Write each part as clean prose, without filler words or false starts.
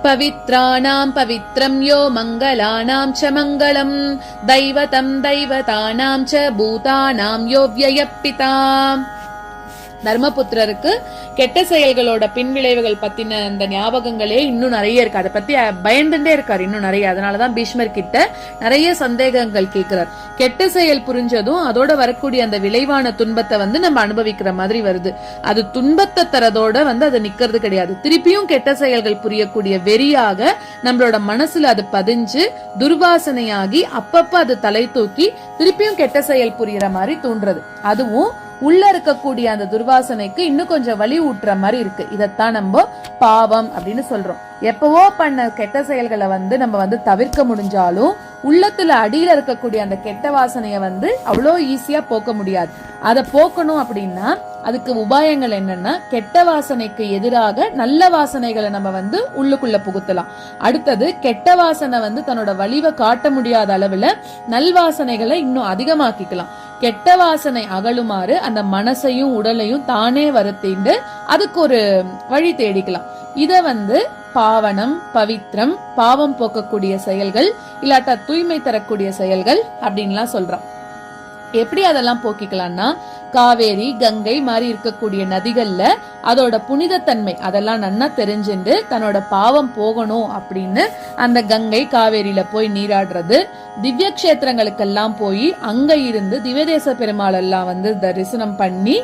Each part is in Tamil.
பவித்ராணாம் பவித்ரம் யோ மங்களானாம் ச மங்களம் தைவதம் தைவதானாம் ச பூதானாம் யோ வ்யயப்பிதா. தர்மபுத்திரருக்கு கெட்ட செயல்களோட பின்விளைவுகள் பத்தின அந்த ஞாபகங்களே இன்னும் நிறைய இருக்கு. அதை பத்தி பயந்துட்டே இருக்காரு இன்னும் நிறைய. அதனாலதான் பீஷ்மர் கிட்ட நிறைய சந்தேகங்கள் கேட்கிறார். கெட்ட செயல் புரிஞ்சதும் அதோட வரக்கூடிய அந்த விளைவான துன்பத்தை நம்ம அனுபவிக்கிற மாதிரி வருது. அது துன்பத்தை தரதோட அது நிக்கிறது கிடையாது. திருப்பியும் கெட்ட செயல்கள் புரியக்கூடிய வெறியாக நம்மளோட மனசுல அது பதிஞ்சு துர்வாசனையாகி அப்பப்ப அது தலை தூக்கி திருப்பியும் கெட்ட செயல் புரியற மாதிரி தூண்டுறது. அதுவும் உள்ள இருக்கக்கூடிய அந்த துர்வாசனைக்கு இன்னும் கொஞ்சம் வலி ஊட்டுற மாதிரி இருக்கு. இதத்தான் நம்ம பாவம் அப்படின்னு சொல்றோம். எப்பவோ பண்ண கெட்ட செயல்களை நம்ம தவிர்க்க முடிஞ்சாலும் உள்ளத்துல அடியில இருக்கக்கூடிய அந்த கெட்ட வாசனைய அவ்வளோ ஈஸியா போக்க முடியாது. அதை போக்கணும் அப்படின்னா அதுக்கு உபாயங்கள் என்னன்னா, கெட்ட வாசனைக்கு எதிராக நல்ல வாசனைகளை நம்ம உள்ளுக்குள்ள புகுத்தலாம். அடுத்தது கெட்ட வாசனை தன்னோட வலிவை காட்ட முடியாத அளவுல நல்வாசனைகளை இன்னும் அதிகமாக்கிக்கலாம். கெட்ட வாசனை அகலுமாறு அந்த மனசையும் உடலையும் தானே வருத்திண்டு அதுக்கு ஒரு வழி தேடிக்கலாம். இத பாவனம் பவித்ரம், பாவம் போக்கக்கூடிய செயல்கள், இல்லாட்டா தூய்மை தரக்கூடிய செயல்கள் அப்படின்லாம் சொல்றான். எப்படி அதெல்லாம் போக்கிக்கலாம்னா, காவேரி கங்கை மாதிரி இருக்கக்கூடிய நதிகள்ல அதோட புனிதத்தன்மை அதெல்லாம் நன்னா தெரிஞ்சுண்டு தன்னோட பாவம் போகணும் அப்படின்னு அந்த கங்கை காவேரியில போய் நீராடுறது, திவ்ய கஷேத்திரங்களுக்கெல்லாம் போய் அங்க இருந்து திவ்யதேச பெருமாள் எல்லாம் தரிசனம் பண்ணி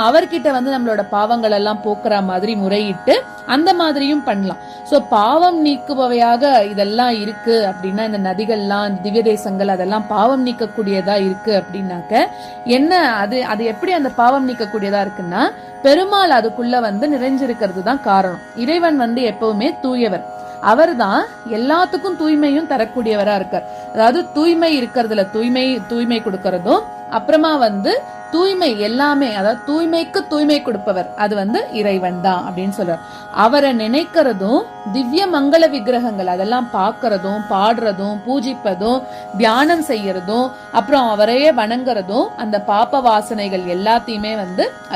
அவர்கிட்ட நம்மளோட பாவங்கள் எல்லாம் போக்குற மாதிரி முறையிட்டு அந்த மாதிரியும் பண்ணலாம். சோ பாவம் நீக்குபவையாக இதெல்லாம் இருக்கு அப்படின்னா, இந்த நதிகள்லாம் திவ்ய தேசங்கள் அதெல்லாம் பாவம் நீக்கக்கூடியதா இருக்கு அப்படின்னாக்க என்ன, அது எப்படி அந்த பாவம் நீக்கக்கூடியதா இருக்குன்னா, பெருமாள் அதுக்குள்ள நிறைஞ்சிருக்கிறது தான் காரணம். இறைவன் எப்பவுமே தூயவர். அவர் தான் எல்லாத்துக்கும் தூய்மையும் தரக்கூடியவரா இருக்கார். அதாவது தூய்மை இருக்கிறதுல தூய்மை கொடுக்கறதும், அப்புறமா தூய்மை எல்லாமே, அதாவது தூய்மைக்கு தூய்மை கொடுப்பவர் அது இறைவன் தான் அப்படின்னு சொல்றார். அவரை நினைக்கிறதும் திவ்ய மங்கள விக்கிரகங்கள் அதெல்லாம் பாக்குறதும் பாடுறதும் பூஜிப்பதும் தியானம் செய்யறதும் அப்புறம் அவரையே வணங்குறதும் அந்த பாப்ப வாசனைகள் எல்லாத்தையுமே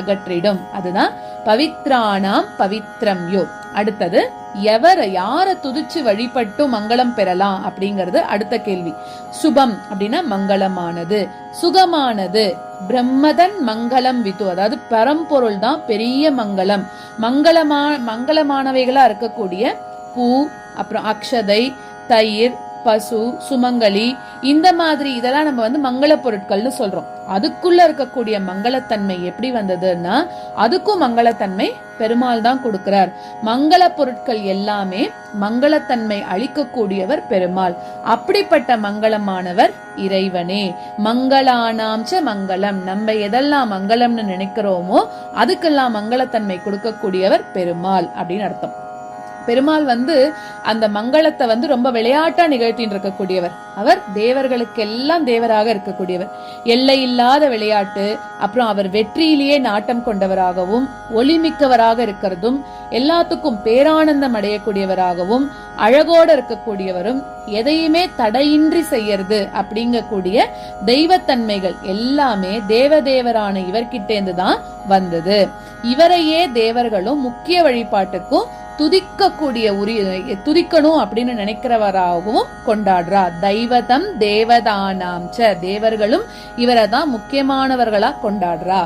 அகற்றிடும். அதுதான் பவித்ராணாம் பவித்ரம் யோ. அடுத்தது யார துதிச்சு வழிபட்டு மங்களம் பெறலாம் அப்படிங்கறது அடுத்த கேள்வி. சுபம் அப்படின்னா மங்களமானது, சுகமானது. பிரம்மதன் மங்களம் வித்து, அதாவது பரம்பொருள் தான் பெரிய மங்களம். மங்களமானவைகளா இருக்கக்கூடிய பூ, அப்புறம் அக்ஷதை, தயிர், பசு, சுமங்கலி, இந்த மாதிரி இதெல்லாம் நம்ம மங்கள பொருட்கள்னு சொல்றோம். அதுக்குள்ள இருக்கக்கூடிய மங்களத்தன்மை எப்படி வந்ததுன்னா, அதுக்கும் மங்களத்தன்மை பெருமாள் தான் கொடுக்கிறார். மங்கள பொருட்கள் எல்லாமே மங்களத்தன்மை அளிக்கக்கூடியவர் பெருமாள். அப்படிப்பட்ட மங்களமானவர் இறைவனே. மங்களானாம்ச மங்களம், நம்ம எதெல்லாம் மங்களம்னு நினைக்கிறோமோ அதுக்கெல்லாம் மங்களத்தன்மை கொடுக்கக்கூடியவர் பெருமாள் அப்படின்னு அர்த்தம். பெருமாள் அந்த மங்களத்தை ரொம்ப விளையாட்டா நிகழ்த்தின்னு இருக்கக்கூடியவர். அவர் தேவர்களுக்கெல்லாம் தேவராக இருக்கக்கூடியவர். எல்லை இல்லாத விளையாட்டு, அப்புறம் அவர் வெற்றியிலேயே நாட்டம் கொண்டவராகவும் ஒளிமிக்கவராக இருக்கிறதும், எல்லாத்துக்கும் பேரானந்தம் அடையக்கூடியவராகவும் அழகோடு இருக்கக்கூடியவரும், எதையுமே தடையின்றி செய்யறது அப்படிங்கக்கூடிய தெய்வத்தன்மைகள் எல்லாமே தேவதேவரான இவர்கிட்டேந்து தான் வந்தது. இவரையே தேவர்களும் முக்கிய வழிபாட்டுக்கும் துதிக்கணும் அப்படின்னு நினைக்கிறவராகவும் கொண்டாடுறா. தெய்வதம் தேவதானாம் ச, தேவர்களும் இவரை தான் முக்கியமானவர்களா கொண்டாடுறா.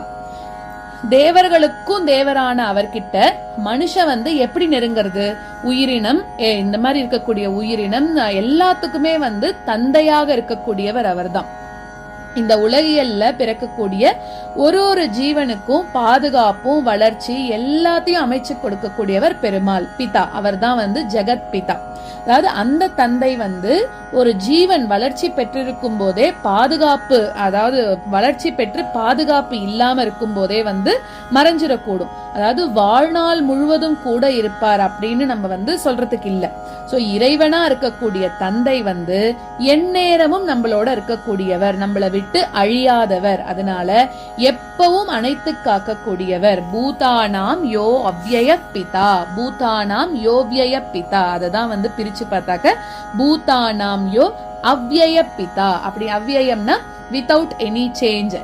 தேவர்களுக்கும் தேவரான அவர்கிட்ட மனுஷன் எப்படி நெருங்கிறது? உயிரினம், இந்த மாதிரி இருக்கக்கூடிய உயிரினம் எல்லாத்துக்குமே தந்தையாக இருக்கக்கூடியவர் அவர்தான். இந்த உலகியல்ல பிறக்கக்கூடிய ஒரு ஜீவனுக்கும் பாதுகாப்பும் வளர்ச்சி எல்லாத்தையும் அமைச்சு கொடுக்கக்கூடியவர் பெருமாள் பிதா. அவர் தான் ஜெகத் பிதா. அதாவது அந்த தந்தை ஒரு ஜீவன் வளர்ச்சி பெற்றிருக்கும் போதே பாதுகாப்பு, அதாவது வளர்ச்சி பெற்று பாதுகாப்பு இல்லாம இருக்கும் போதே மறைஞ்சிடக்கூடும். அதாவது வாழ்நாள் முழுவதும் கூட இருப்பார் அப்படின்னு நம்ம சொல்றதுக்கு இல்ல. சோ இறைவனா இருக்கக்கூடிய தந்தை எந்நேரமும் நம்மளோட இருக்கக்கூடியவர், நம்மள விட்டு அழியாதவர். அதனால எப்பவும் அனைத்து காக்கக்கூடியவர். பூதானாம் யோ அவ்யய பிதா, பூதானாம் யோவ்யய பிதா. அததான் பிரிச்சு பார்த்தாக்க பூதானாம் யோ அவ்யய பிதா. அப்படி அவ்யயம்னா வித்தவுட் எனி சேஞ்ச்,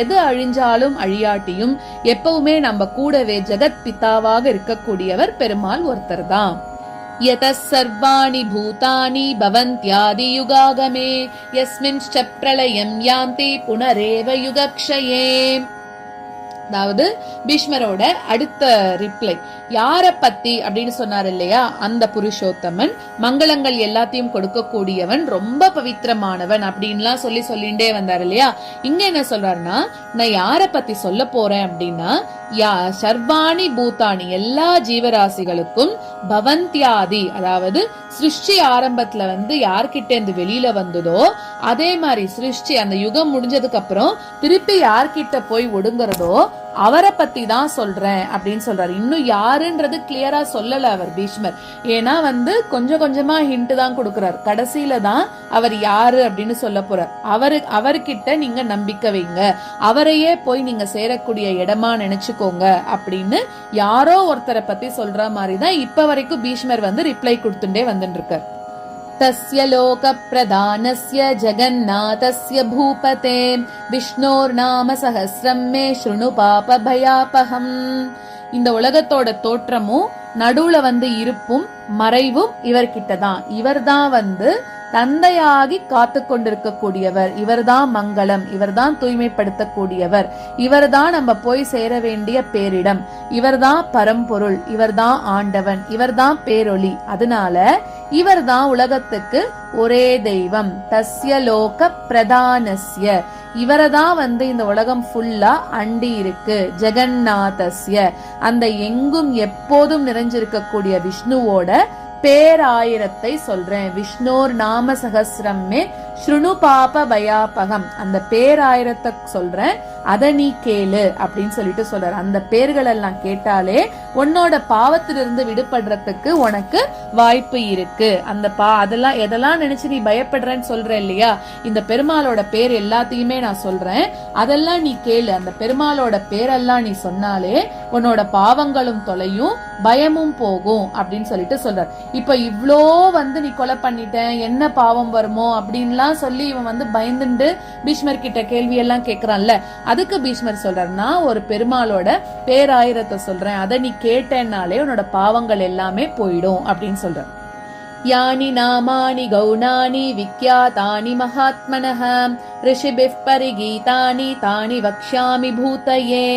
எது அழிஞ்சாலும் அழியாட்டியும் எப்பவுமே நம்ம கூடவே ஜெகத் பிதாவாக இருக்கக்கூடியவர் பெருமாள் ஒருத்தர் தான். யதஸ் சர்வாணி பூதானி பவந்த்யாதி யுகாகமே யஸ்மின்ஷ்ச பிரளயம் யாந்தி புனரேவ யுகக்ஷயே. அதாவது பீஷ்மரோட அடுத்த ரிப்ளை யார பத்தி அப்படின்னு சொன்னார் இல்லையா, அந்த புருஷோத்தமன் மங்களங்கள் எல்லாத்தையும் கொடுக்கக்கூடியவன், ரொம்ப பவித்திரமானவன் அப்படின்லாம் சொல்லிண்டே வந்தார் இல்லையா. இங்க என்ன சொல்றாருன்னா, நான் யார பத்தி சொல்ல போறேன் அப்படின்னா, சர்வாணி பூதானி எல்லா ஜீவராசிகளுக்கும் பவந்தியாதி, அதாவது சிருஷ்டி ஆரம்பத்துல யார்கிட்ட இருந்து வெளியில வந்ததோ அதே மாதிரி சிருஷ்டி அந்த யுகம் முடிஞ்சதுக்கு அப்புறம் திருப்பி யார்கிட்ட போய் ஒடுங்குறதோ அவரை பத்தி தான் சொல்றேன் அப்படின்னு சொல்றாரு. இன்னும் யாருன்றது கிளியரா சொல்லல அவர் பீஷ்மர். ஏன்னா கொஞ்சம் கொஞ்சமா ஹிண்ட் தான் கொடுக்கிறார். கடைசியில தான் அவர் யாரு அப்படின்னு சொல்ல போறார். அவர்கிட்ட நீங்க நம்பிக்கை வைங்க, அவரையே போய் நீங்க சேரக்கூடிய இடமா நினைச்சுக்கோங்க அப்படின்னு யாரோ ஒருத்தரை பத்தி சொல்ற மாதிரிதான் இப்ப வரைக்கும் பீஷ்மர் ரிப்ளை கொடுத்துட்டே வந்துட்டு இருக்கார். தஸ்ய லோக பிரதானஸ்ய ஜகன்னாதஸ்ய பூபதே விஷ்ணோர் நாம சஹஸ்ரம் மே ஸ்ருணு பாப பயாபகம். இந்த உலகத்தோட தோற்றமும் நடுவுல இருப்பும் மறைவும் இவர்கிட்டதான். இவர்தான் தந்தையாகி காத்து கொண்டிருக்கக்கூடியவர், இவர்தான் மங்களம், இவர்தான் தூய்மைப்படுத்தக்கூடியவர், இவர்தான் நம்ம போய் சேர வேண்டிய பேரிடம், இவர்தான் பரம்பொருள், இவர்தான் ஆண்டவன், இவர்தான் பேரொளி. அதனால இவர்தான் உலகத்துக்கு ஒரே தெய்வம். தஸ்ய லோக பிரதானஸ்ய, இவரதான் இந்த உலகம் ஃபுல்லா அண்டி இருக்கு. ஜெகநாதஸ்ய, அந்த எங்கும் எப்போதும் நிறைஞ்சிருக்கக்கூடிய விஷ்ணுவோட பேராயிரத்தை சொல்றேன். விஷ்ணோர் நாம சகஸ்ரமே ஸ்ருணு பாப பயாபகம், அந்த பேராயிரத்தை சொல்றேன், அத நீ கேளு அப்படின்னு சொல்லிட்டு சொல்றாரு. அந்த பேர்கள் எல்லாம் கேட்டாலே உன்னோட பாவத்திலிருந்து விடுபடுறதுக்கு உனக்கு வாய்ப்பு இருக்கு. அந்த அதெல்லாம் எதெல்லாம் நினைச்சு நீ பயப்படுறேன்னு சொல்ற இல்லையா, இந்த பெருமாளோட பேர் எல்லாத்தையுமே நான் சொல்றேன், அதெல்லாம் நீ கேளு. அந்த பெருமாளோட பேரெல்லாம் நீ சொன்னாலே உன்னோட பாவங்களும் தொலையும், பயமும் போகும் அப்படின்னு சொல்லிட்டு சொல்றார். இப்ப இவ்ளோ நீ கொலை பண்ணிட்டேன், என்ன பாவம் வருமோ அப்படின்லாம் சொல்லி இவன் பயந்துண்டு பீஷ்மர் கிட்ட கேள்வி எல்லாம் கேக்குறான்ல. அதுக்கு பீஷ்மர் சொல்றார், நான் ஒரு பெருமாளோட பேராயிரத்தை சொல்றேன், அதை நீ கேட்டேன்னாலே உன்னோட பாவங்கள் எல்லாமே போயிடும் அப்படின்னு சொல்ற. யானி நாமானி கௌணானி விக்யாதானி மகாத்மனஹ ரிஷிபிஃப் பரிகீதானி தானி வக்ஷ்யாமி பூதயே.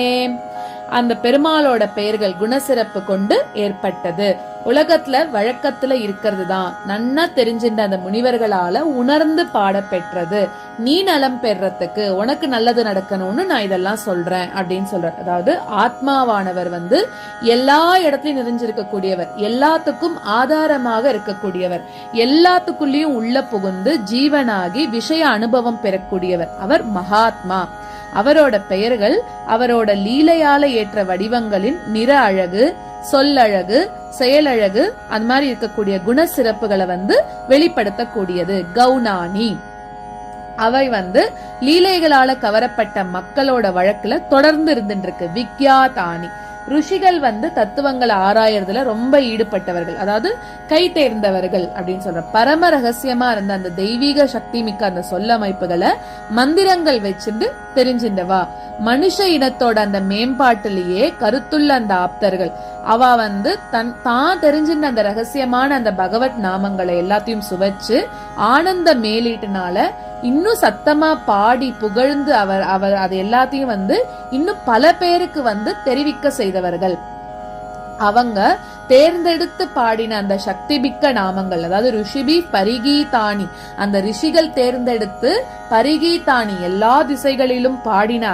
அந்த பெருமாளோட பெயர்கள் குணசிறப்பு கொண்டு ஏற்பட்டது, உலகத்துல வழக்கத்துல இருக்கிறது தான், நன்னா தெரிஞ்சின்ற அந்த முனிவர்களால உணர்ந்து பாட பெற்றது. நீ நலம் பெறறதுக்கு, உனக்கு நல்லது நடக்கணும்னு நான் இதெல்லாம் சொல்றேன் அப்படின்னு சொல்ற. அதாவது ஆத்மாவானவர் எல்லா இடத்துலயும் நிறைஞ்சிருக்க கூடியவர், எல்லாத்துக்கும் ஆதாரமாக இருக்கக்கூடியவர், எல்லாத்துக்குள்ளயும் உள்ள புகுந்து ஜீவனாகி விஷய அனுபவம் பெறக்கூடியவர், அவர் மகாத்மா. அவரோட பெயர்கள் அவரோட லீலையால ஏற்ற வடிவங்களின் நிற அழகு, சொல்லழகு, செயலழகு, அந்த மாதிரி இருக்கக்கூடிய குண சிறப்புகளை வெளிப்படுத்தக்கூடியது. கௌணானி, அவை லீலைகளால கவரப்பட்ட மக்களோட வழக்குல தொடர்ந்து இருந்துருக்கு. விக்யாதானி, ருஷிகள் தத்துவங்களை ஆராயறதுல ரொம்ப ஈடுபட்டவர்கள், அதாவது கை தேர்ந்தவர்கள் அப்படின்னு சொல்ற. பரம ரகசியமா இருந்த அந்த தெய்வீக சக்தி மிக்க அந்த சொல்லமைப்புகளை மந்திரங்கள் வச்சுட்டு தெரிஞ்சின்றவா. மனுஷ இனத்தோட அந்த மேம்பாட்டிலேயே கருத்துள்ள அந்த ஆப்தர்கள், அவ தான் தெரிஞ்சின்ற அந்த ரகசியமான அந்த பகவத் நாமங்களை எல்லாத்தையும் சுவைச்சு ஆனந்த மேலீட்டுனால இன்னும் சத்தமா பாடி புகழ்ந்து அவர் அது எல்லாத்தையும் இன்னும் பல பேருக்கு தெரிவிக்க செய்தவர்கள். அவங்க தேர்ந்தெடுத்து பாடின அந்த சக்தி மிக்க நாமங்கள், அதாவது ரிஷிபி பரிகீதானி, அந்த ரிஷிகள் தேர்ந்தெடுத்து பரிகீதானி எல்லா திசைகளிலும் பாடின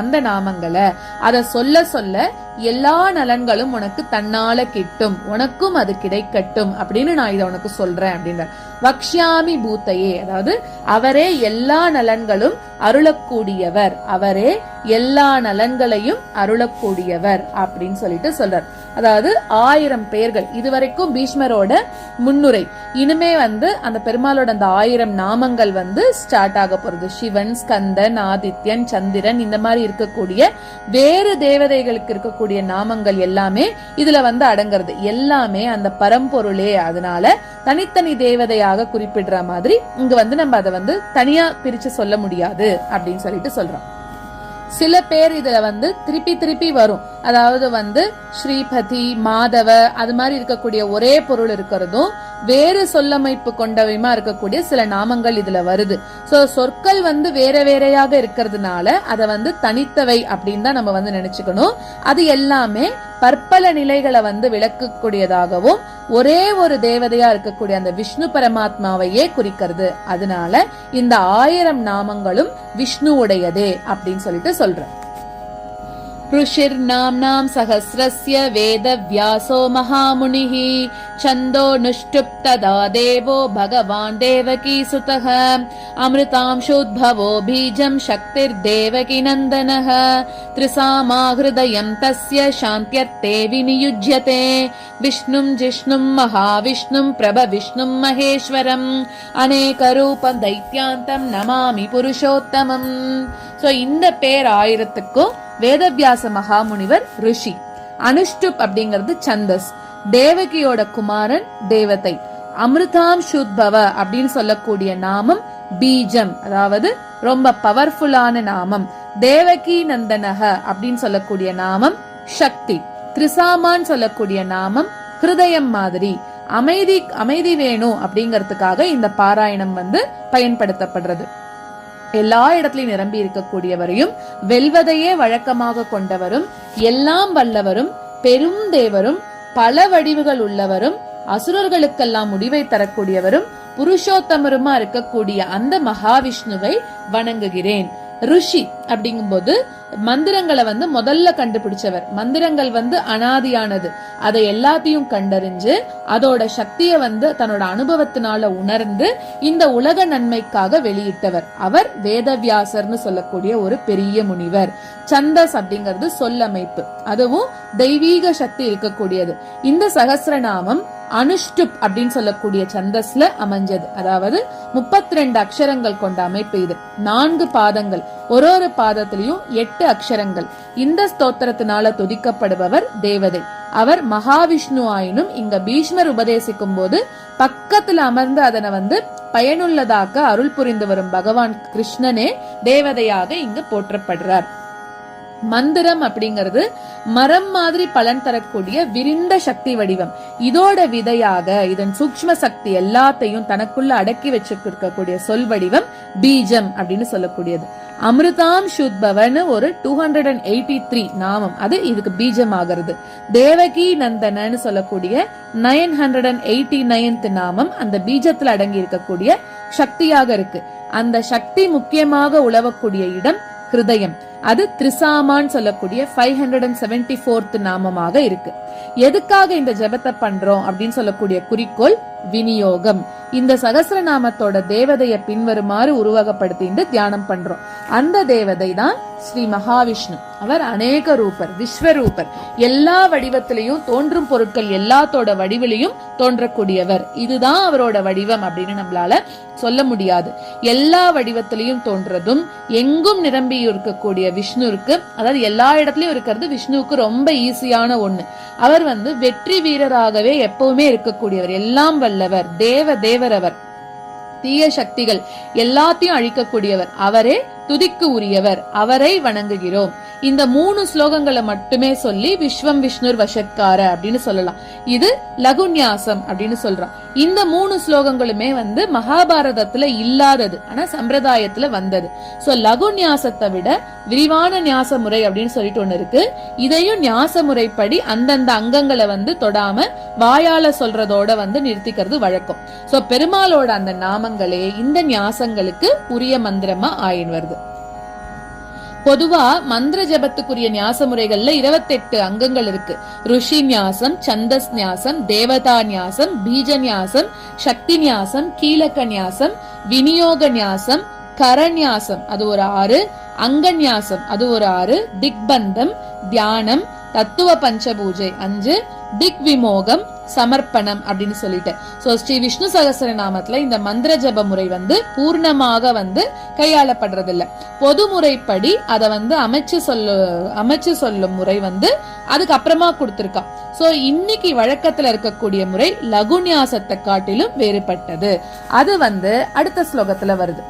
அந்த நாமங்களை அத சொல்ல சொல்ல எல்லா நலன்களும் உனக்கு தன்னால கிட்டும், உனக்கும் அது கிடைக்கட்டும் அப்படின்னு நான் இதை உனக்கு சொல்றேன் அப்படின்ற. வக்ஷ்யாமி பூத்தையே, அதாவது அவரே எல்லா நலன்களும் அருளக்கூடியவர், அவரே எல்லா நலன்களையும் அருளக்கூடியவர் அப்படின்னு சொல்லிட்டு சொல்றார். அதாவது 1000 பெயர்கள் இதுவரைக்கும் பீஷ்மரோட முன்னுரை. இனிமே அந்த பெருமாளோட அந்த 1000 நாமங்கள் ஸ்டார்ட் ஆக போறது. சிவன், ஸ்கந்தன், ஆதித்யன், சந்திரன், இந்த மாதிரி இருக்கக்கூடிய வேறு தேவதைகளுக்கு இருக்கக்கூடிய நாமங்கள் எல்லாமே இதுல அடங்கிறது. எல்லாமே அந்த பரம்பொருளே, அதனால தனித்தனி தேவதையாக குறிப்பிடுற மாதிரி இங்க நம்ம அதை தனியா பிரிச்சு சொல்ல முடியாது அப்படின்னு சொல்லிட்டு சொல்றோம். சில பேர் இதுல திருப்பி திருப்பி வரும். அதாவது ஸ்ரீபதி, மாதவ அது மாதிரி இருக்கக்கூடிய ஒரே பொருள் இருக்கிறதும் வேறு சொல்லமைப்பு கொண்டவையுமா இருக்கக்கூடிய சில நாமங்கள் இதுல வருது. சோ சொற்கள் வேற வேறையாக இருக்கிறதுனால அத தனித்தவை அப்படின்னு தான் நம்ம நினைச்சுக்கணும். அது எல்லாமே பற்பல நிலைகளை விளக்கக்கூடியதாகவும் ஒரே ஒரு தேவதையா இருக்கக்கூடிய அந்த விஷ்ணு பரமாத்மாவையே குறிக்கிறது. அதனால இந்த 1000 நாமங்களும் விஷ்ணுவுடையதே அப்படின்னு சொல்லிட்டு சொல்றேன். ऋषिर् नाम्नां सहस्रस्य वेदव्यासो महामुनिः छन्दोऽनुष्टुप् तदा देवो भगवान् देवकीसुतः अमृतांशोद्भवो बीजं शक्तिर्देवकी नन्दनः त्रिसामा हृदयं तस्य शान्त्यर्थे विनियुज्यते विष्णुं जिष्णुं महाविष्णुं प्रभविष्णुं महेश्वरम् अनेकरूपं दैत्यान्तं नमामि पुरुषोत्तमम्. சோ இந்த பேர் 1000க்கும் வேதவியாச மகாமுனிவர் ரிஷி, அனுஷ்டுப் அப்படிங்கிறது சந்தஸ், தேவகியோட குமாரன் தேவதை, அமிர்தாம் சுத்பவ அப்படின்னு சொல்லக்கூடிய நாமம் பீஜம், அதாவது ரொம்ப பவர்ஃபுல்லான நாமம், தேவகி நந்தனக அப்படின்னு சொல்லக்கூடிய நாமம் சக்தி, திரிசாமான் சொல்லக்கூடிய நாமம் ஹிருதயம் மாதிரி, அமைதி வேணும் அப்படிங்கறதுக்காக இந்த பாராயணம் பயன்படுத்தப்படுறது. எல்லா இடத்திலையும் நிரம்பி இருக்கக்கூடியவரையும் வெல்வதையே வழக்கமாக கொண்டவரும் எல்லாம் வல்லவரும் பெரும் தேவரும் பல வடிவுகள் உள்ளவரும் அசுரர்களுக்கெல்லாம் முடிவை தரக்கூடியவரும் புருஷோத்தமருமா இருக்கக்கூடிய அந்த மகாவிஷ்ணுவை வணங்குகிறேன். ருஷி அப்படிங்கும்போது மந்திரங்களை முதல்ல கண்டுபிடிச்சவர். மந்திரங்கள் அனாதியானது, அதை எல்லாத்தையும் கண்டறிஞ்சு அதோட சக்திய தன்னோட அனுபவத்தினால உணர்ந்து இந்த உலக நன்மைக்காக வெளியிட்டவர். அவர் வேதவியாசர்னு சொல்லக்கூடிய ஒரு பெரிய முனிவர். சந்தஸ் அப்படிங்கிறது சொல்லமைப்பு, அதுவும் தெய்வீக சக்தி இருக்கக்கூடியது. இந்த சகஸ்ரநாமம் அனுஷ்டுப் அப்படின்னு சொல்லக்கூடிய சந்தஸ்ல அமைஞ்சது. அதாவது 32 அக்ஷரங்கள் கொண்ட அமைப்பு இது. 4 பாதங்கள், ஒரு பாதத்திலையும் 8 அக்ஷரங்கள். இந்த ஸ்தோத்திரத்தினால துதிக்கப்படுபவர் தேவதை. அவர் மகாவிஷ்ணு ஆயினும் இங்க பீஷ்மர் உபதேசிக்கும் போது பக்கத்துல அமர்ந்து அதனை பயனுள்ளதாக்க அருள் புரிந்து வரும் பகவான் கிருஷ்ணனே தேவதையாக இங்கு போற்றப்படுறார். மந்திரம் அப்படிங்கிறது மரம் மாதிரி பலன் தரக்கூடிய விரிந்த சக்தி வடிவம். இதோட விதையாக இதன் சூக்ஷ்ம சக்தி எல்லாத்தையும் தனக்குள்ள அடக்கி வச்சிருக்கக்கூடிய சொல் வடிவம் பீஜம் அப்படின்னு சொல்லக்கூடியது. அமிர்தாம் சுத்பவன் ஒரு 283 நாமம், அது இதுக்கு பீஜம் ஆகிறது. தேவகி நந்தனன்னு சொல்லக்கூடிய 989th நாமம் அந்த பீஜத்துல அடங்கி இருக்கக்கூடிய சக்தியாக இருக்கு. அந்த சக்தி முக்கியமாக உழவக்கூடிய இடம் ஹிருதயம். அது திரிசாமான் சொல்லக்கூடிய 574th நாமமாக இருக்கு. எதுக்காக இந்த ஜெபத்தை பண்றோம் அப்படின்னு சொல்லக்கூடிய குறிக்கோள் விநியோகம். இந்த சகஸ்ரநாமத்தோட தேவதைய பின்வருமாறு உருவகப்படுத்தி தியானம் பண்றோம். அந்த தேவதை தான் ஸ்ரீ மகாவிஷ்ணு. அவர் அநேக ரூபர், விஸ்வரூபர், எல்லா வடிவத்திலையும் தோன்றும் பொருட்கள் எல்லாத்தோட வடிவிலையும் தோன்றக்கூடியவர். இதுதான் அவரோட வடிவம் அப்படின்னு நம்மளால சொல்ல முடியாது. எல்லா வடிவத்திலையும் தோன்றதும் எங்கும் நிரம்பி இருக்கக்கூடிய விஷ்ணுவுக்கு, அதாவது எல்லா இடத்துலயும் இருக்கிறது விஷ்ணுவுக்கு ரொம்ப ஈஸியான ஒண்ணு. அவர் வெற்றி வீரராகவே எப்பவுமே இருக்கக்கூடியவர், எல்லாம் வல்லவர், தேவர் அவர், தீய சக்திகள் எல்லாத்தையும் அழிக்கக்கூடியவர், அவரே துதிக்கு உரியவர், அவரை வணங்குகிறோம். இந்த 3 ஸ்லோகங்களை மட்டுமே சொல்லி விஸ்வம் விஷ்ணுர் வஷத்கார அப்படின்னு சொல்லலாம். இது லகுன்யாசம் அப்படின்னு சொல்றான். இந்த 3 ஸ்லோகங்களுமே மகாபாரதத்துல இல்லாதது, ஆனா சம்பிரதாயத்துல வந்தது. சோ லகுன்யாசத்தை விட விரிவான ஞாச முறை அப்படின்னு சொல்லிட்டு ஒண்ணு இருக்கு. இதையும் ஞாச முறைப்படி அந்தந்த அங்கங்களை தொடாம வாயால சொல்றதோட நிறுத்திக்கிறது வழக்கம். சோ பெருமாளோட அந்த நாமங்களே இந்த ஞாசங்களுக்கு உரிய மந்திரமா ஆயின் வருது. பொதுவா மந்திர ஜபத்துக்குரிய ஞாச முறைகள்ல 28 அங்கங்கள் இருக்கு. ருஷி ஞாசம், சந்தஸ் ஞாசம், தேவதா ஞாசம், பீஜ ஞாசம், சக்தி ஞாசம், கீலக ஞாசம், விநியோக ஞாசம், கரநியாசம் அது ஒரு 6, அங்கநியாசம் அது ஒரு 6, திக்பந்தம், தியானம், தத்துவ பஞ்சபூஜை 5, திக் விமோகம், சமர்ப்பணம் அப்படின்னு சொல்லிட்டு. சோ ஸ்ரீ விஷ்ணு சகஸ்ரநாமத்துல இந்த மந்திர ஜப முறை பூர்ணமாக கையாளப்படுறது இல்ல. பொது முறைப்படி அத அமைச்சு சொல்லும் முறை அதுக்கப்புறமா கொடுத்திருக்கா. சோ இன்னைக்கு வழக்கத்துல இருக்கக்கூடிய முறை லகுன்யாசத்தை காட்டிலும் வேறுபட்டது. அது அடுத்த ஸ்லோகத்துல வருது.